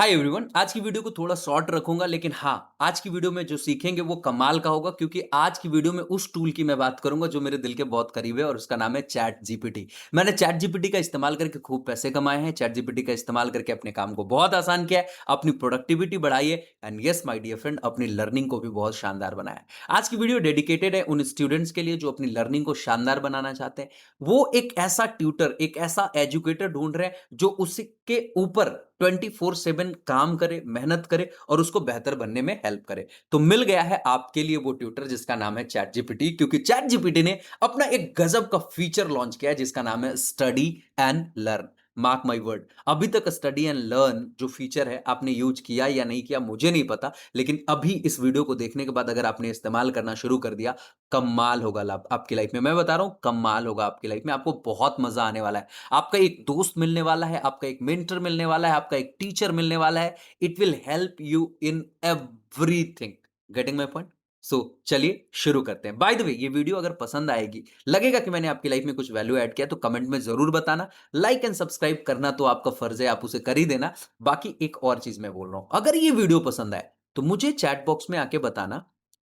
Hi everyone. आज की video को थोड़ा शॉर्ट रखूंगा, लेकिन हाँ, आज की वीडियो में जो सीखेंगे वो कमाल का होगा, क्योंकि आज की वीडियो में उस टूल की मैं बात करूंगा जो मेरे दिल के बहुत करीब है, और उसका नाम है चैट जीपीटी। मैंने चैट जीपीटी का इस्तेमाल करके खूब पैसे कमाए हैं। चैट जीपीटी का इस्तेमाल करके अपने काम को बहुत आसान किया है, अपनी प्रोडक्टिविटी बढ़ाई है, and yes my dear friend, अपनी लर्निंग को भी बहुत शानदार बनाया है। आज की वीडियो डेडिकेटेड है उन स्टूडेंट्स के लिए जो अपनी लर्निंग को शानदार बनाना चाहते हैं। वो एक ऐसा ट्यूटर, एक ऐसा एजुकेटर ढूंढ रहे हैं जो उसके ऊपर 24/7 काम करे, मेहनत करे और उसको बेहतर बनने में हेल्प करे। तो मिल गया है आपके लिए वो ट्यूटर जिसका नाम है चैट जीपीटी, क्योंकि चैट जीपीटी ने अपना एक गजब का फीचर लॉन्च किया है जिसका नाम है study and learn. Mark my word, अभी तक स्टडी एंड लर्न जो फीचर है आपने यूज किया या नहीं किया मुझे नहीं पता, लेकिन अभी इस वीडियो को देखने के बाद अगर आपने इस्तेमाल करना शुरू कर दिया, कमाल होगा लाभ आपकी लाइफ में। मैं बता रहा हूं, कमाल होगा आपकी लाइफ में, आपको बहुत मजा आने वाला है। आपका एक दोस्त मिलने वाला है, आपका एक मेंटर मिलने वाला है, आपका एक टीचर मिलने वाला है। It will help you in everything. Getting my point? So चलिए शुरू करते हैं। बाय द वे, ये वीडियो अगर पसंद आएगी, लगेगा कि मैंने आपकी लाइफ में कुछ वैल्यू ऐड किया, तो कमेंट में जरूर बताना। लाइक एंड सब्सक्राइब करना तो आपका फर्ज है, आप उसे कर ही देना। बाकी एक और चीज मैं बोल रहा हूं, अगर ये वीडियो पसंद आए तो मुझे चैट बॉक्स में आके बताना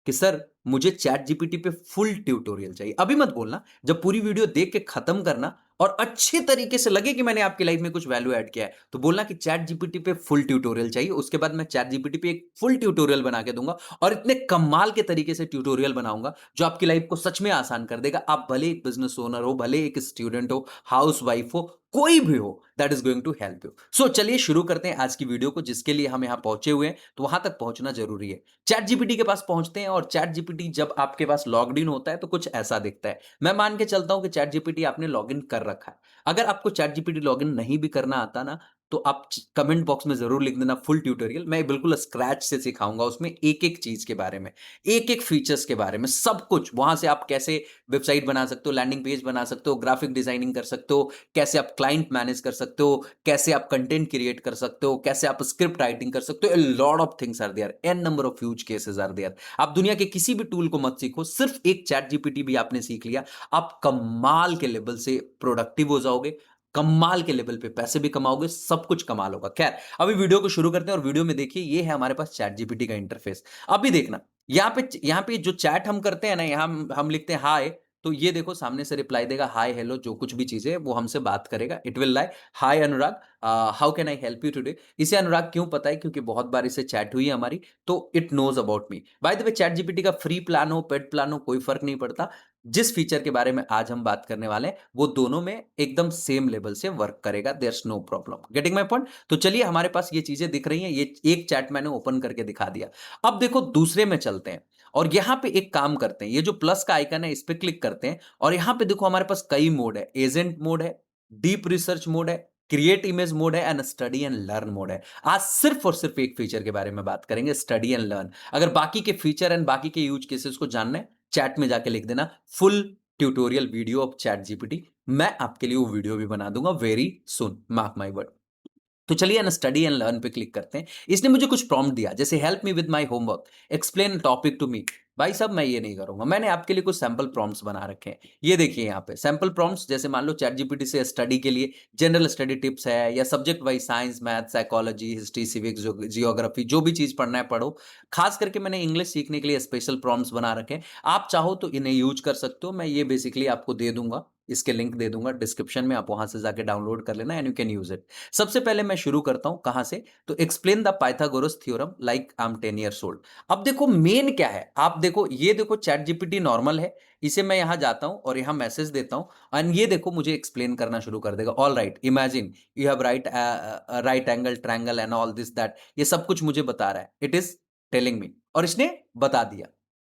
कि सर, मुझे चैट जीपीटी पे फुल ट्यूटोरियल चाहिए। अभी मत बोलना, जब पूरी वीडियो देख के खत्म करना और अच्छे तरीके से लगे कि मैंने आपकी लाइफ में कुछ वैल्यू ऐड किया है, तो बोलना कि चैट जीपीटी पे फुल ट्यूटोरियल चाहिए। उसके बाद मैं चैट जीपीटी पे एक फुल ट्यूटोरियल बना के दूंगा, और इतने कमाल के तरीके से ट्यूटोरियल बनाऊंगा जो आपकी लाइफ को सच में आसान कर देगा। आप भले एक बिजनेस ओनर हो, भले एक स्टूडेंट हो, हाउस वाइफ हो, कोई भी हो, that is going to help you. So चलिए शुरू करते हैं आज की वीडियो को, जिसके लिए हम यहां पहुंचे हुए हैं, तो वहां तक पहुंचना जरूरी है। चैट जीपीटी के पास पहुंचते हैं, और चैट जीपीटी जब आपके पास लॉग्ड इन होता है तो कुछ ऐसा दिखता है। मैं मान के चलता हूं कि चैट जीपीटी आपने लॉग इन कर रखा है। अगर आपको चैट जीपीटी लॉगिन नहीं भी करना आता ना, तो आप कमेंट बॉक्स में जरूर लिख देना फुल ट्यूटोरियल। मैं बिल्कुल स्क्रैच से सिखाऊंगा, उसमें एक एक चीज के बारे में, एक एक फीचर्स के बारे में, सब कुछ। वहां से आप कैसे वेबसाइट बना सकते हो, लैंडिंग पेज बना सकते हो, ग्राफिक डिजाइनिंग कर सकते हो, कैसे आप क्लाइंट मैनेज कर सकते हो, कैसे आप कंटेंट क्रिएट कर सकते हो, कैसे आप स्क्रिप्ट राइटिंग कर सकते हो। Lot of things are there, an number of use cases are there. आप दुनिया के किसी भी टूल को मत सीखो, सिर्फ एक चैट जीपीटी भी आपने सीख लिया, आप कमाल के लेवल से प्रोडक्टिव हो जाओगे, कमाल के लेवल पे पैसे भी कमाओगे, सब कुछ कमाल होगा। खैर, अभी वीडियो को शुरू करते हैं, और वीडियो में देखिए ये है हमारे पास चैट जीपीटी का इंटरफेस। अभी देखना, यहाँ पे जो चैट हम करते हैं ना, यहाँ हम लिखते हैं हाय, तो ये देखो सामने से रिप्लाई देगा, हाय हेलो, जो कुछ भी चीजें वो हमसे बात करेगा। It will lie, hi Anurag, how can I help you today. इसे अनुराग क्यों पता है? क्योंकि बहुत बार इससे चैट हुई है हमारी, तो it knows about me. By the way, ChatGPT का फ्री प्लान हो, पेड प्लान हो, कोई फर्क नहीं पड़ता। जिस फीचर के बारे में आज हम बात करने वाले हैं, वो दोनों में एकदम सेम लेवल से वर्क करेगा। There is no problem. Getting my point? तो चलिए, हमारे पास ये चीजें दिख रही हैं, ये एक चैट मैंने ओपन करके दिखा दिया। अब देखो, दूसरे में चलते हैं, और यहां पे एक काम करते हैं। ये जो प्लस का आइकन है, इस पे क्लिक करते हैं, और यहां पे देखो हमारे पास कई मोड है। एजेंट मोड है, डीप रिसर्च मोड है, क्रिएट इमेज मोड है, and study and learn mode है। आज सिर्फ और सिर्फ एक फीचर के बारे में बात करेंगे, स्टडी एंड लर्न। अगर बाकी के फीचर एंड बाकी के यूज केसेस को जानना है, चैट में जाके लिख देना full tutorial video of ChatGPT. मैं आपके लिए वो वीडियो भी बना दूंगा very soon, mark my word. तो चलिए ना, स्टडी एंड लर्न पे क्लिक करते हैं। इसने मुझे कुछ प्रॉम्प्ट दिया, जैसे help me with my homework, explain topic to me. भाई साहब, मैं ये नहीं करूंगा, मैंने आपके लिए कुछ सैंपल प्रॉम्प्ट्स बना रखे हैं। ये देखिए यहाँ पे सैंपल प्रॉम्प्ट्स, जैसे मान लो चैट जीपीटी से स्टडी के लिए जनरल स्टडी टिप्स है, या subject wise science, math, psychology, history, civics, geography, जो भी चीज पढ़ना है पढ़ो। खास करके मैंने इंग्लिश सीखने के लिए स्पेशल प्रॉम्प्ट्स बना रखे हैं। आप चाहो तो इन्हें यूज कर सकते हो। मैं ये बेसिकली आपको दे दूंगा, इसके लिंक दे दूंगा डिस्क्रिप्शन में, आप वहां से जाके डाउनलोड कर लेना, and you can use it. सबसे पहले मैं शुरू करता हूं कहां से, तो explain the Pythagoras theorem like I am 10 years old. अब देखो मेन क्या है, आप देखो, ये देखो चैट जीपीटी नॉर्मल है, इसे मैं यहां जाता हूं और यहां मैसेज देता हूं, एंड ये देखो मुझे एक्सप्लेन करना शुरू कर देगा। All right, imagine you have right angle triangle and all this that, ये सब कुछ मुझे बता रहा है। इट इज टेलिंग मी, और इसने बता दिया,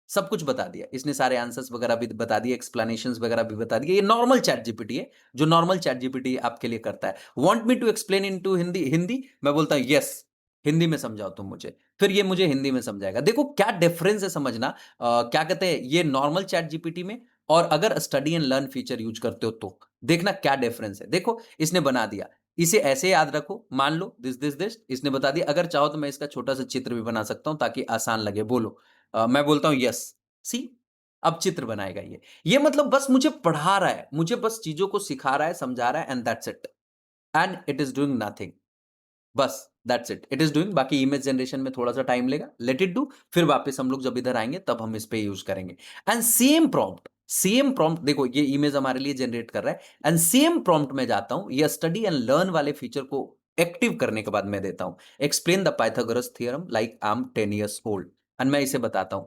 सब कुछ बता दिया इसने, सारे आंसर्स वगैरह भी बता दिए, एक्सप्लेनेशंस वगैरह भी बता दिए। ये नॉर्मल चैट जीपीटी है, जो नॉर्मल चैट जीपीटी आपके लिए करता है। Want me to explain into Hindi, Hindi मैं बोलता हूं यस, हिंदी में समझाओ तुम मुझे, फिर ये मुझे हिंदी में समझाएगा। देखो क्या डिफरेंस है, समझना। क्या कहते हैं, ये नॉर्मल चैट जीपीटी में, और अगर study and learn feature use करते हो तो देखना क्या डिफरेंस है। देखो इसने बना दिया, इसे ऐसे याद रखो, मान लो दिस दिस दिस, इसने बता दिया। अगर चाहो तो मैं इसका छोटा सा चित्र भी बना सकता हूं ताकि आसान लगे। बोलो, मैं बोलता हूं यस, सी, अब चित्र बनाएगा ये मतलब बस मुझे पढ़ा रहा है, मुझे बस चीजों को सिखा रहा है, समझा रहा है, and that's it, and it is doing nothing. बस that's it, it is doing. बाकी इमेज जनरेशन में थोड़ा सा टाइम लेगा, लेट इट डू, फिर वापस हम लोग जब इधर आएंगे तब हम इस पे यूज करेंगे। एंड सेम प्रॉम्प्ट देखो, ये इमेज हमारे लिए जनरेट कर रहा है, एंड सेम प्रॉम्प्ट में जाता हूं, ये स्टडी एंड लर्न वाले फीचर को एक्टिव करने के बाद मैं देता हूं explain the Pythagoras theorem like I am 10 years old, and मैं इसे बताता हूं।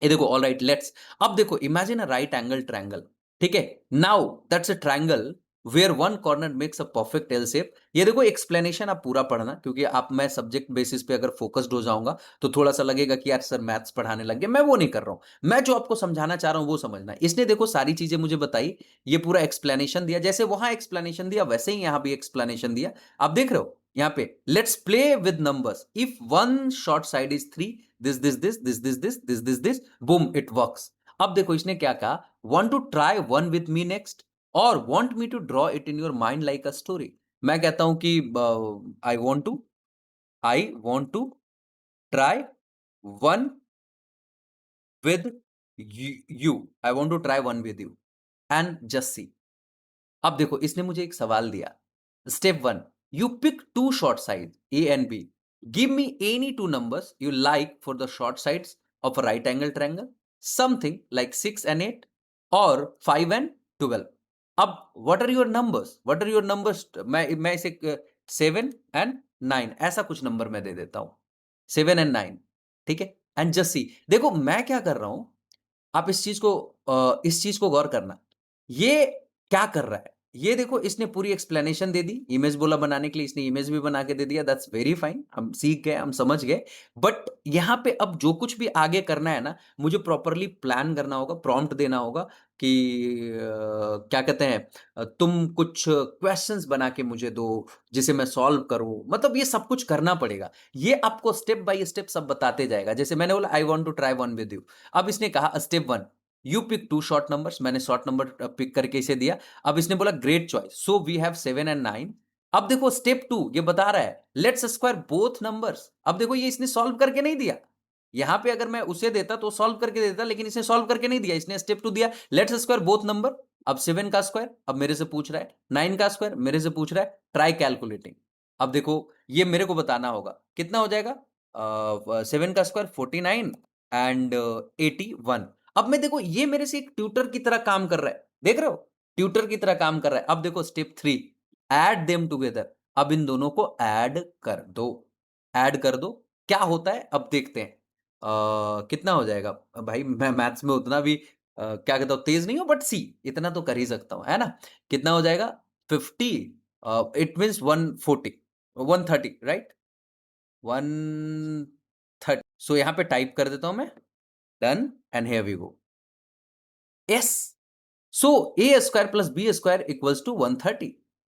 ये देखो, ऑल राइट लेट्स, अब देखो imagine a right angle triangle, ठीक है, now that's a triangle where one corner makes a perfect L shape. ये देखो एक्सप्लेनेशन आप पूरा पढ़ना, क्योंकि आप, मैं सब्जेक्ट बेसिस पे अगर फोकस्ड हो जाऊंगा तो थोड़ा सा लगेगा कि यार सर मैथ्स पढ़ाने लग गए, मैं वो नहीं कर रहा हूं, मैं जो आपको समझाना चाह रहा हूं वो समझना। इसने देखो सारी चीजें मुझे बताई, ये पूरा एक्सप्लेनेशन दिया, जैसे वहां एक्सप्लेनेशन दिया वैसे ही यहां भी एक्सप्लेनेशन दिया। आप देख रहे हो यहां पे, let's play with numbers, if one short side is 3, this, boom it works. अब देखो इसने क्या कहा, want to try one with me next, और want me to draw it in your mind like a story. मैं कहता हूं कि I want to try one with you, I want to try one with you, and just see. अब देखो इसने मुझे एक सवाल दिया, step one, you pick two short side A and B, give me any two numbers you like for the short sides of a right angle triangle, something like 6 and 8 और 5 and 12। अब what are your numbers, मैं इसे 7 and 9 ऐसा कुछ number मैं दे देता हूं, 7 and 9, ठीक है, एंड जस्ट सी। देखो मैं क्या कर रहा हूं, आप इस चीज को गौर करना, ये क्या कर रहा है, ये देखो इसने पूरी एक्सप्लेनेशन दे दी, इमेज बोला बनाने के लिए, इसने इमेज भी बना के दे दिया, दैट्स वेरी फाइन, हम सीख गए, हम समझ गए। बट यहां पे अब जो कुछ भी आगे करना है ना, मुझे प्रॉपरली प्लान करना होगा, प्रॉम्प्ट देना होगा कि क्या कहते हैं, तुम कुछ क्वेश्चंस बना के मुझे दो जिसे मैं सॉल्व करूं, मतलब ये सब कुछ करना पड़ेगा। ये आपको स्टेप बाय स्टेप सब बताते जाएगा। जैसे मैंने बोला I want to try one with you, अब इसने कहा step one, you pick two short numbers, मैंने शॉर्ट नंबर पिक करके इसे दिया। अब इसने बोला great choice, so we have 7 and 9। अब देखो स्टेप टू ये बता रहा है, लेट्स स्क्वायर बोथ नंबर्स। अब देखो ये इसने सॉल्व करके नहीं दिया, यहां पे अगर मैं उसे देता तो सॉल्व करके देता, लेकिन इसने सॉल्व करके नहीं दिया, इसने स्टेप टू दिया, लेट्स स्क्वायर बोथ नंबर। अब 7 का स्क्वायर अब मेरे से पूछ रहा है, 9 का स्क्वायर मेरे से पूछ रहा है, ट्राई कैलकुलेटिंग। अब देखो ये मेरे को बताना होगा कितना हो जाएगा, 7 का स्क्वायर 49 एंड 81। अब मैं देखो ये मेरे से एक ट्यूटर की तरह काम कर रहा है, देख रहे हो, ट्यूटर की तरह काम कर रहा है। अब देखो step three, add them together, अब इन दोनों को ऐड कर दो, ऐड कर दो, क्या होता है अब देखते हैं। कितना हो जाएगा, भाई मैं मैथ्स में उतना भी क्या कहता हूँ तेज नहीं हो, बट सी इतना तो कर ही सकता हूँ, है ना। कितना हो जाएगा, 50, इट मीन्स 140, 130, राइट, 130। सो यहाँ पे टाइप कर देता हूँ मैं, done, and here we go, yes. So a square plus b square equals to 130।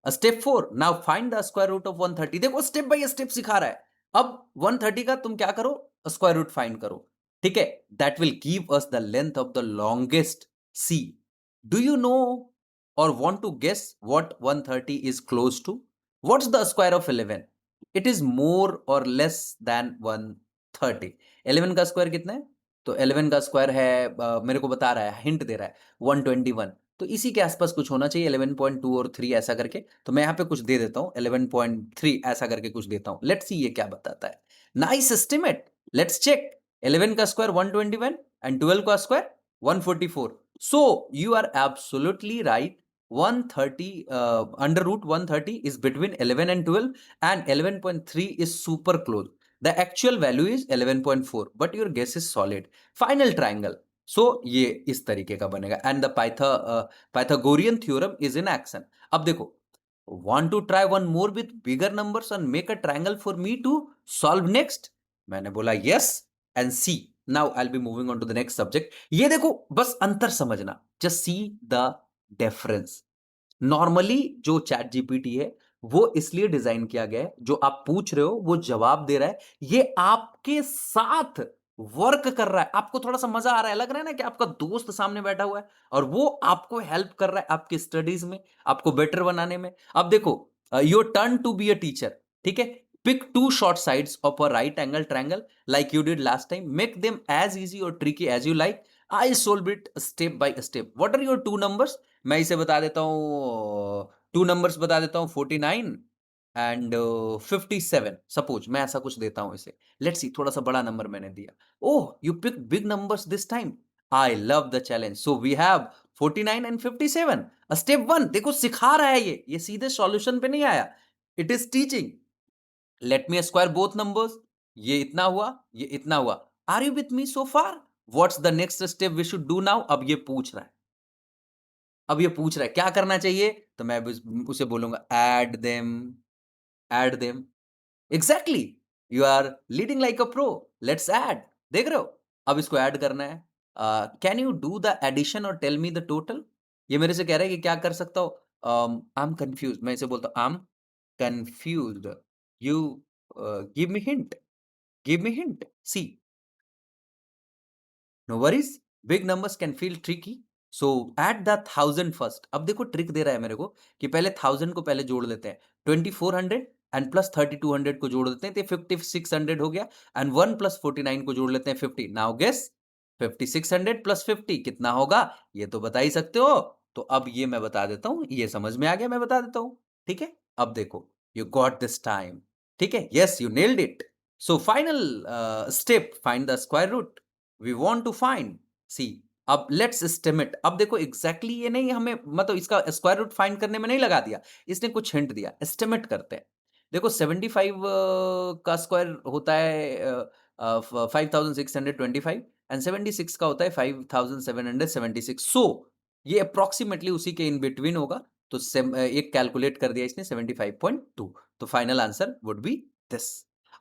Step 4, now find the square root of 130। देखो स्टेप बाय स्टेप सिखा रहा है। अब 130 का तुम क्या करो, स्क्वायर रूट फाइंड करो, ठीक है, that will give us the length of the longest see. Do you know और want to guess what 130 is close to, what's the square of 11, it is more और लेस देन 130। 11 का square कितना है, तो 11 का स्क्वायर है, मेरे को बता रहा है, हिंट दे रहा है 121, तो इसी के आसपास कुछ होना चाहिए, 11.2 और 3 ऐसा करके। तो मैं यहाँ पे कुछ दे देता हूँ 11.3 ऐसा करके कुछ देता हूँ, लेट्स सी ये क्या बताता है। Nice estimate, let's check. 11 का स्क्वायर 121 एंड 12 का square 144। So you are absolutely right, 130 under root 130 is between 11 and 12 and 11.3 is super close. The actual value is 11.4, but your guess is solid. Final triangle. So ये इस तरीके का बनेगा, and the Pythagorean theorem is in action. अब देखो, want to try one more with bigger numbers and make a triangle for me to solve next, मैंने बोला yes, and see. Now I will be moving on to the next subject. ये देखो बस अंतर समझना, just see the difference. Normally जो ChatGPT है वो इसलिए डिजाइन किया गया है, जो आप पूछ रहे हो वो जवाब दे रहा है, ये आपके साथ वर्क कर रहा है, आपको थोड़ा सा मजा आ रहा है, लग रहा है ना कि आपका दोस्त सामने बैठा हुआ है और वो आपको हेल्प कर रहा है आपकी स्टडीज में, आपको बेटर बनाने में। अब देखो, your turn to be a teacher, ठीक है, pick two short sides of a right angle triangle like you did last time, make them as easy और tricky as you like, I solve it step by step. What are your two numbers, मैं इसे बता देता हूं, two numbers बता देता हूं, 49 and 57 suppose मैं ऐसा कुछ देता हूं इसे। लेट्स सी, थोड़ा सा बड़ा नंबर मैंने दिया। Oh, you pick big numbers this time. I love the challenge. So we have 49 and 57। Step one, देखो सिखा रहा है ये सीधे सॉल्यूशन पे नहीं आया। It is teaching. Let me square both numbers. ये इतना हुआ, ये इतना हुआ। Are you with me so far? What's the next step we should do now? अब ये पूछ रहा है, अब ये पूछ रहा है क्या करना चाहिए, तो मैं उसे बोलूंगा add them, add them. Exactly, you are leading like a pro. Let's add. देख रहे हो, अब इसको ऐड करना है। Can you do the addition और टेल मी द टोटल? ये मेरे से कह रहा है कि क्या कर सकता हो। आई एम कंफ्यूज, मैं इसे बोलता हूँ I am confused. You give me hint, give me hint. See, no worries, big numbers can feel tricky, so at the 1000 first. अब देखो ट्रिक दे रहा है मेरे को कि पहले 1000 को पहले जोड़ लेते हैं। 2400 एंड प्लस 3200 को जोड़ देते हैं तो 5600 हो गया। एंड 1 प्लस 49 को जोड़ लेते हैं 50। नाउ गेस, 5600 प्लस 50 कितना होगा? ये तो बता ही सकते हो। तो अब ये मैं बता देता हूं, ये समझ में आ गया, मैं बता देता हूं। ठीक है, अब देखो, यू गॉट दिस टाइम। ठीक है, yes you nailed it. So final step, find the square root we want to find. See, अब लेट्स एस्टिमेट। अब देखो एग्जैक्टली ये नहीं हमें, मतलब इसका स्क्वायर रूट फाइंड करने में नहीं लगा दिया, इसने कुछ हिंट दिया। एस्टिमेट करते हैं। देखो 75 का स्क्वायर होता है 5625 एंड 76 का होता है 5776। सो ये अप्रोक्सीमेटली उसी के इन बिटवीन होगा। तो एक कैलकुलेट कर दिया इसने 75.2। तो final answer would be this.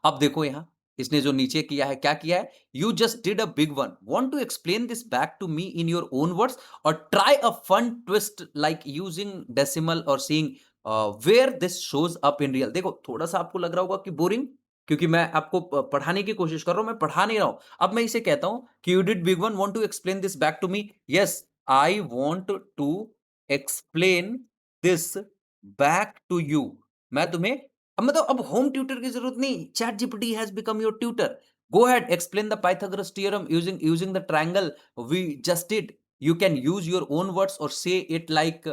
अब देखो यहां इसने जो नीचे किया है, क्या किया है? You just did a big one. Want to explain this back to me in your own words, or try a fun twist like using decimal or seeing where this shows up in real? देखो थोड़ा सा आपको लग रहा होगा कि boring, क्योंकि मैं आपको पढ़ाने की कोशिश कर रहा हूं, मैं पढ़ा नहीं रहा हूं। अब मैं इसे कहता हूं कि you did big one, want to explain this back to me? Yes, I want to explain this back to you. मैं तुम्हें, अब मतलब अब होम ट्यूटर की जरूरत नहीं, chat GPT has become your tutor. Go ahead, explain the Pythagoras theorem using the triangle we just did. You can use your own words or say it like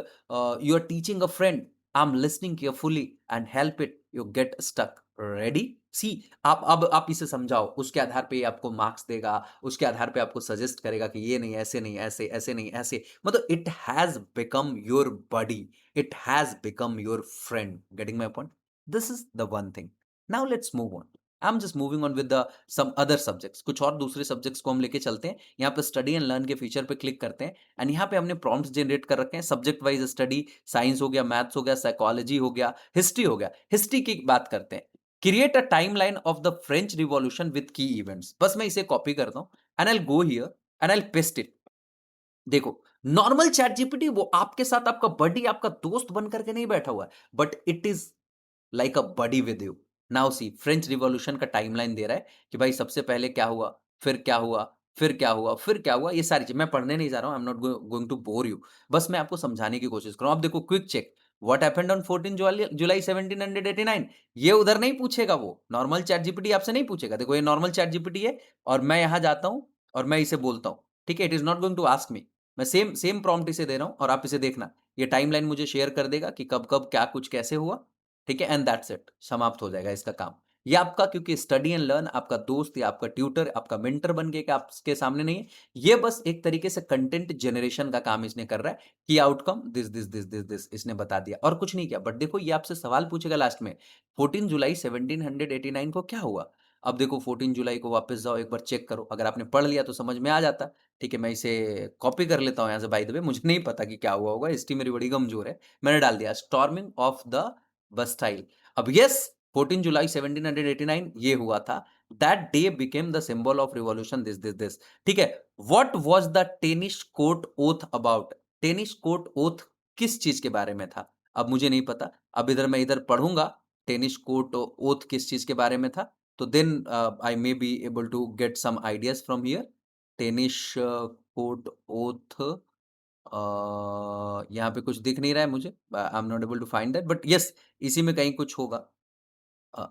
you are teaching a friend. I'm listening carefully and help it. You get stuck. Ready? See, अब आप इसे समझाओ, उसके आधार पे ये आपको marks देगा, उसके आधार पे आपको सजेस्ट करेगा कि ये नहीं, ऐसे नहीं, ऐसे, ऐसे नहीं, ऐसे। मतलब it has become your buddy, it has become your friend. Getting my point? This is the one thing. Now let's move on. I am just moving on with the some other subjects. कुछ और दूसरे subjects को हम लेके चलते हैं। यहाँ पे स्टडी एंड लर्न के फीचर पे क्लिक करते हैं एंड यहाँ पे हमने प्रॉम्प्ट्स जनरेट कर रखे हैं सब्जेक्ट वाइज स्टडी। साइंस हो गया, मैथ्स हो गया, साइकोलॉजी हो गया, हिस्ट्री हो गया। हिस्ट्री की बात करते हैं। Create a timeline of the French revolution with की इवेंट्स। बस मैं इसे कॉपी करता हूँ and I go here and I paste it. देखो, नॉर्मल चैट जीपीटी वो आपके साथ आपका बडी, आपका दोस्त बन करके नहीं बैठा हुआ है, but it is like a buddy with you. Now see, French revolution का टाइमलाइन दे रहा है कि भाई सबसे पहले क्या हुआ, फिर क्या हुआ, फिर क्या हुआ, फिर क्या हुआ। ये सारी चीज मैं पढ़ने नहीं जा रहा हूं, I am not going to bore you. बस मैं आपको समझाने की कोशिश कर रहा हूं। अब देखो, quick check, what happened on 14 July 1789। ये उधर नहीं पूछेगा, वो नॉर्मल चैट जीपीटी आपसे नहीं पूछेगा। देखो ये नॉर्मल चैट जीपीटी है और मैं यहां जाता हूं और मैं इसे बोलता हूं। ठीक है, it is not going to ask me. मैं सेम सेम प्रॉम्प्ट इसे दे रहा हूं और आप इसे देखना, ये टाइमलाइन मुझे शेयर कर देगा कि कब कब क्या कुछ कैसे हुआ। ठीक है, एंड दैट्स इट, समाप्त हो जाएगा इसका काम। ये आपका, क्योंकि स्टडी एंड लर्न आपका दोस्त या आपका ट्यूटर, आपका मेंटर बन के आपके सामने नहीं है। ये बस एक तरीके से कंटेंट जनरेशन का काम इसने कर रहा है कि outcome this this this this this इसने बता दिया और कुछ नहीं किया। बट देखो ये आपसे सवाल पूछेगा लास्ट में, 14 जुलाई 1789 को क्या हुआ? अब देखो 14 जुलाई को वापस जाओ, एक बार चेक करो। अगर आपने पढ़ लिया तो समझ में आ जाता। ठीक है, मैं इसे कॉपी कर लेता हूं यहां से। बाय द वे, मुझे नहीं पता कि क्या हुआ होगा, हिस्ट्री मेरी बड़ी कमजोर है। मैंने डाल दिया स्टॉर्मिंग ऑफ द बस्टाइल। अब यस, 14 जुलाई 1789 ये हुआ था। That day became the symbol of revolution this this this. ठीक है, what was the tennis court oath about? Tennis court oath किस चीज के बारे में था? अब मुझे नहीं पता। अब इधर मैं इधर पढ़ूंगा टेनिस कोर्ट ओथ किस चीज के बारे में था, तो then I may be able to get some ideas from here. Tennis court oath, यहाँ पे कुछ दिख नहीं रहा है मुझे। I am not able to find that, but yes, इसी में कहीं कुछ होगा। I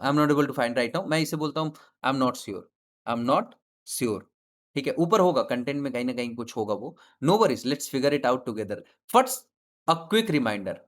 am not able to find right now. मैं इसे बोलता हूँ I am not sure, I am not sure. ठीक है, ऊपर होगा कंटेंट में, कहीं ना कहीं कुछ होगा वो। No worries, let's figure it out together. First a quick reminder,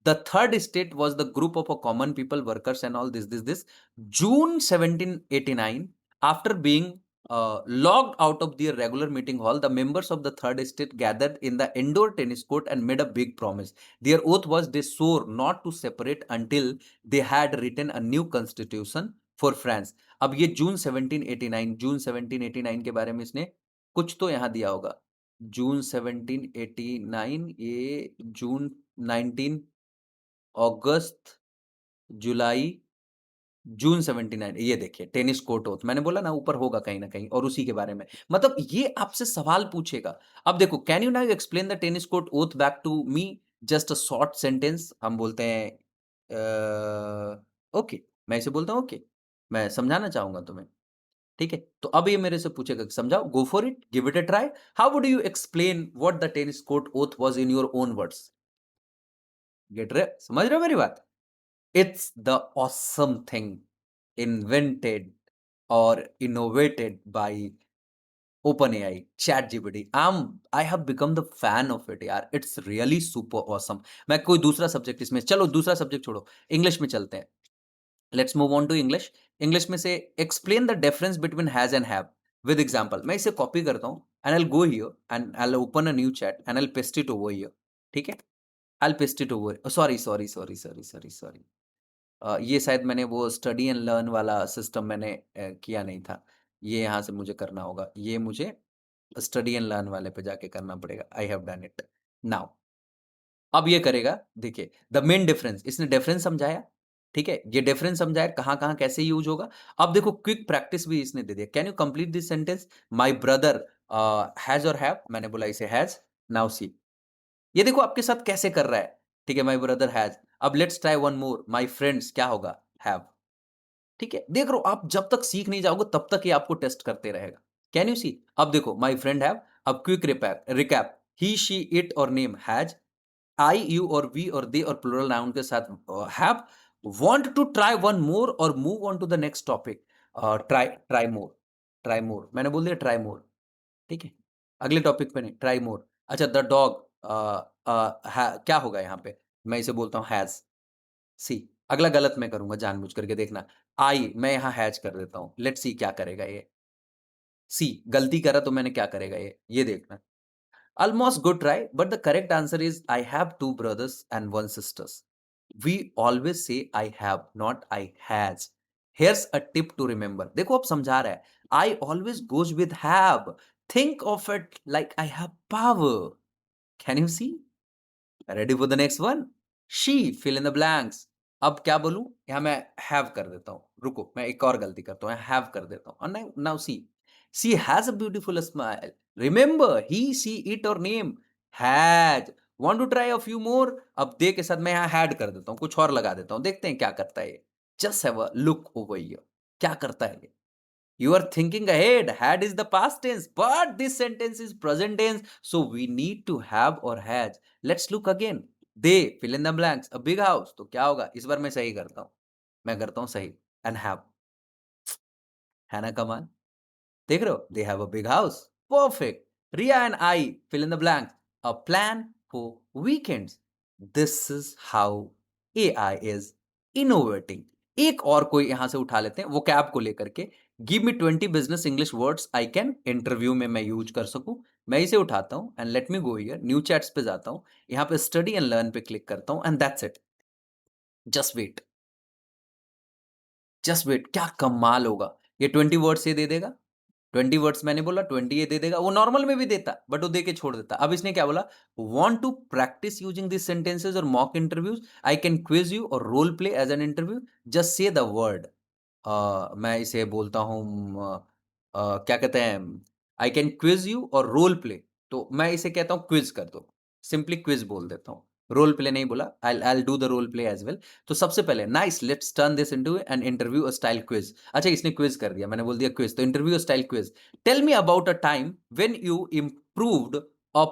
The third state was the group of a common people, workers, and all this. June 1789, after being locked out of their regular meeting hall, the members of the third state gathered in the indoor tennis court and made a big promise. Their oath was they swore not to separate until they had written a new constitution for France. अब ये जून 1789, जून 1789 के बारे में इसने कुछ तो यहां दिया होगा. जून 1789, ये जून 19, अगस्त, जुलाई, जून 79, ये देखिए टेनिस कोर्ट ओथ, मैंने बोला ना ऊपर होगा कहीं ना कहीं, और उसी के बारे में, मतलब ये आपसे सवाल पूछेगा. अब देखो, can you now explain the tennis court oath back to me, just a short sentence. हम बोलते हैं ओके, मैं इसे बोलता हूँ ओके, मैं समझाना चाहूंगा तुम्हें. ठीक है, तो अब ये मेरे से पूछेगा कि समझाओ, go for it, give it a try. How would you explain what the tennis court oath was in your own words? Get रहे, समझ रहे हो मेरी बात? It's the awesome thing invented or innovated by OpenAI, ChatGPT. I have become the fan of it यार. It's really super awesome. मैं कोई दूसरा सब्जेक्ट इसमें, चलो दूसरा सब्जेक्ट छोड़ो, इंग्लिश में चलते हैं. Let's move on to English. English में से explain the difference between has and have with example. मैं इसे कॉपी करता हूँ and I'll go here and I'll open a new chat and I'll paste it over here. ठीक है? I'll paste it over. Sorry. ये शायद मैंने वो स्टडी एंड लर्न वाला सिस्टम मैंने किया नहीं था. ये यहाँ से मुझे करना होगा. ये मुझे स्टडी एंड लर्न वाले पे जाके करना पड़ेगा. I have done it now. अब ये करेगा, देखिए द मेन डिफरेंस, इसने डिफरेंस समझाया. ठीक है, ये डिफरेंस समझाया कहाँ कहाँ कैसे यूज होगा. अब देखो क्विक प्रैक्टिस भी इसने दे दिया. Can you complete this sentence? My brother has और हैव, मैंने बोला इसे हैज. नाउ सी, ये देखो आपके साथ कैसे कर रहा है. ठीक है, माई ब्रदर हैज. अब let's try one more. My friends क्या होगा? हैव. ठीक है, देख रहे हो आप, जब तक सीख नहीं जाओगे तब तक ये आपको टेस्ट करते रहेगा. Can you see? अब देखो माई फ्रेंड हैव. अब quick recap, he she it और नेम हैज, आई यू और वी और दे और प्लूरल नाउन के साथ have. Want to try one more और move on to the next topic. Try try more मैंने बोल दिया, ट्राई मोर. ठीक है, अगले टॉपिक पे नहीं, ट्राई मोर. अच्छा, द डॉग क्या होगा यहाँ पे? मैं इसे बोलता हूँ हैज. सी, अगला गलत मैं करूंगा जानबूझ करके, देखना. आई मैं यहां हैज कर देता हूं. लेट सी क्या करेगा ये. सी, गलती करा तो मैंने क्या करेगा ये देखना. Almost good try, but the correct answer is I have two brothers and one sisters. We always say I have, not I has. Here's a tip to remember. देखो अब समझा रहा है. I always goes with have. Think of it like I have power. Can you see? Ready for the next one? She fill in the blanks. अब क्या बोलूं, यहां मैं हैव कर देता हूं. रुको, मैं एक और गलती करता हूं, हैव कर देता हूं. Now she has a beautiful smile. Remember he she it और name has. Want to try a few more. अब दे के साथ मैं यहां हैड कर देता हूं, कुछ और लगा देता हूं, देखते हैं क्या करता है ये. Just have a look over here. क्या करता है ये? You are thinking ahead. Had is the past tense, but this sentence is present tense. So we need to have or has. Let's look again. They fill in the blanks. A big house. तो क्या होगा? इस बार मैं सही करता हूं. मैं करता हूं सही. And have. है ना कमाल? देख रहे हो? They have a big house. Perfect. Ria and I fill in the blanks. A plan for weekends. This is how AI is innovating. एक और कोई यहां से उठा लेते हैं वो कैब को लेकर के. Give me 20 business English words I can interview में मैं यूज कर सकूं. मैं इसे उठाता हूं and let me go here, new chats पे जाता हूं, यहां पे स्टडी एंड लर्न पे क्लिक करता हूं and that's it. Just wait, just wait, क्या कमाल होगा. ये 20 वर्ड्स ये दे देगा. 20 वर्ड्स मैंने बोला, 20 ये दे देगा. वो नॉर्मल में भी देता बट वो दे के छोड़ देता. अब इसने क्या बोला? Want to practice using this sentences और mock interviews. I can quiz you और role play as an interview. Just say the word. मैं इसे बोलता हूँ क्या कहते हैं, आई कैन क्विज यू और रोल प्ले. तो मैं इसे कहता हूँ क्विज कर दो. सिंपली क्विज बोल देता हूँ, रोल प्ले नहीं बोला. I do the role play as well. तो सबसे पहले nice, let's turn this into an interview style quiz. अच्छा, इसने क्विज कर दिया, मैंने बोल दिया क्विज, तो interview style quiz. Tell me about a time when you improved a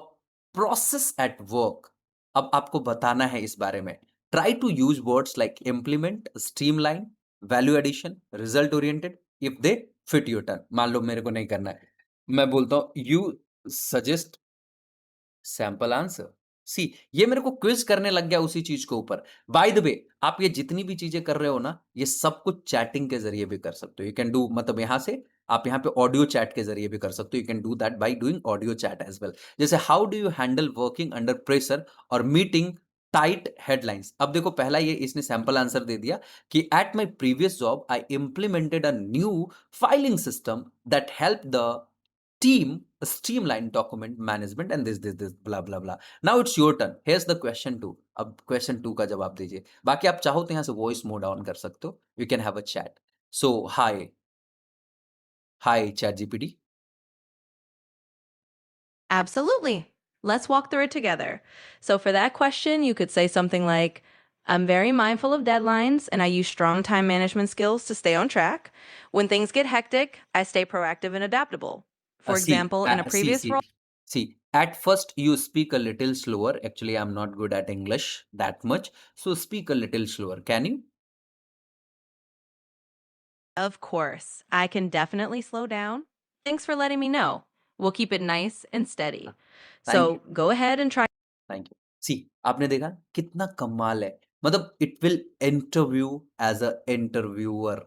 process at work. अब आपको बताना है इस बारे में. Try to use words like implement, streamline, value addition, result oriented if they fit your turn. मान लो मेरे को नहीं करना है, मैं बोलता हूं यू सजेस्ट सैंपल आंसर. सी ये मेरे को क्विज करने लग गया उसी चीज के ऊपर। बाय द वे, आप ये जितनी भी चीजें कर रहे हो ना, ये सब कुछ चैटिंग के जरिए भी कर सकते हो। यू कैन डू, मतलब यहां से आप यहाँ पे ऑडियो चैट के जरिए भी कर सकते हो। You can do that by doing audio chat as well. जैसे how do you handle working under pressure और मीटिंग टाइट हेडलाइंस। अब देखो, पहला ये इसने सैंपल आंसर दे दिया कि at my previous job I implemented a new filing system that help the team streamline document management and this blah blah blah. Now it's your turn. Here's the question 2. अब question 2 का जवाब दीजिए। बाकी आप चाहो तो यहाँ से वॉइस मोड ऑन कर सकते हो। You can have a chat. So hi ChatGPT. Absolutely. Let's walk through it together. So, for that question, you could say something like, I'm very mindful of deadlines and I use strong time management skills to stay on track. When things get hectic, I stay proactive and adaptable. For See, example, in a see, previous role, see, see. At first, you speak a little slower. Actually, I'm not good at English that much, so speak a little slower. Can you? of course, I can definitely slow down. Thanks for letting me know. We'll keep it nice and steady. Thank you. So, go ahead and try. Thank you. See आपने देखा कितना कमाल है। मतलब it will interview as a interviewer.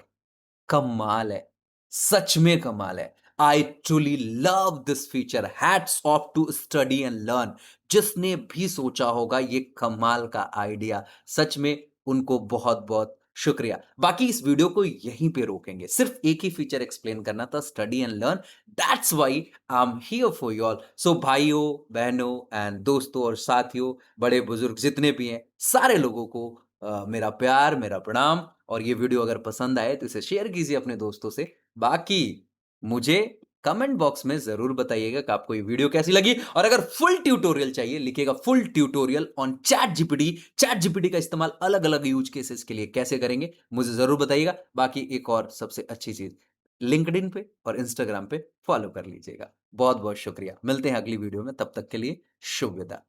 कमाल है, सच में कमाल है। I truly love this feature. Hats off to study and learn. जिसने भी सोचा होगा ये कमाल का आइडिया, सच में उनको बहुत बहुत शुक्रिया। बाकी इस वीडियो को यहीं पे रोकेंगे, सिर्फ एक ही फीचर एक्सप्लेन करना था, study and learn. That's why I am here for you all. So भाइयों, बहनों एंड दोस्तों और साथियों, बड़े बुजुर्ग जितने भी हैं, सारे लोगों को मेरा प्यार, मेरा प्रणाम। और ये वीडियो अगर पसंद आए तो इसे शेयर कीजिए अपने दोस्तों से। बाकी मुझे कमेंट बॉक्स में जरूर बताइएगा कि आपको ये वीडियो कैसी लगी। और अगर फुल ट्यूटोरियल चाहिए, लिखिएगा full tutorial on chat GPT. Chat GPT का इस्तेमाल अलग अलग यूज केसेस के लिए कैसे करेंगे, मुझे जरूर बताइएगा। बाकी एक और सबसे अच्छी चीज, लिंक्डइन पे और इंस्टाग्राम पे फॉलो कर लीजिएगा। बहुत बहुत शुक्रिया। मिलते हैं अगली वीडियो में, तब तक के लिए शुभ विदा।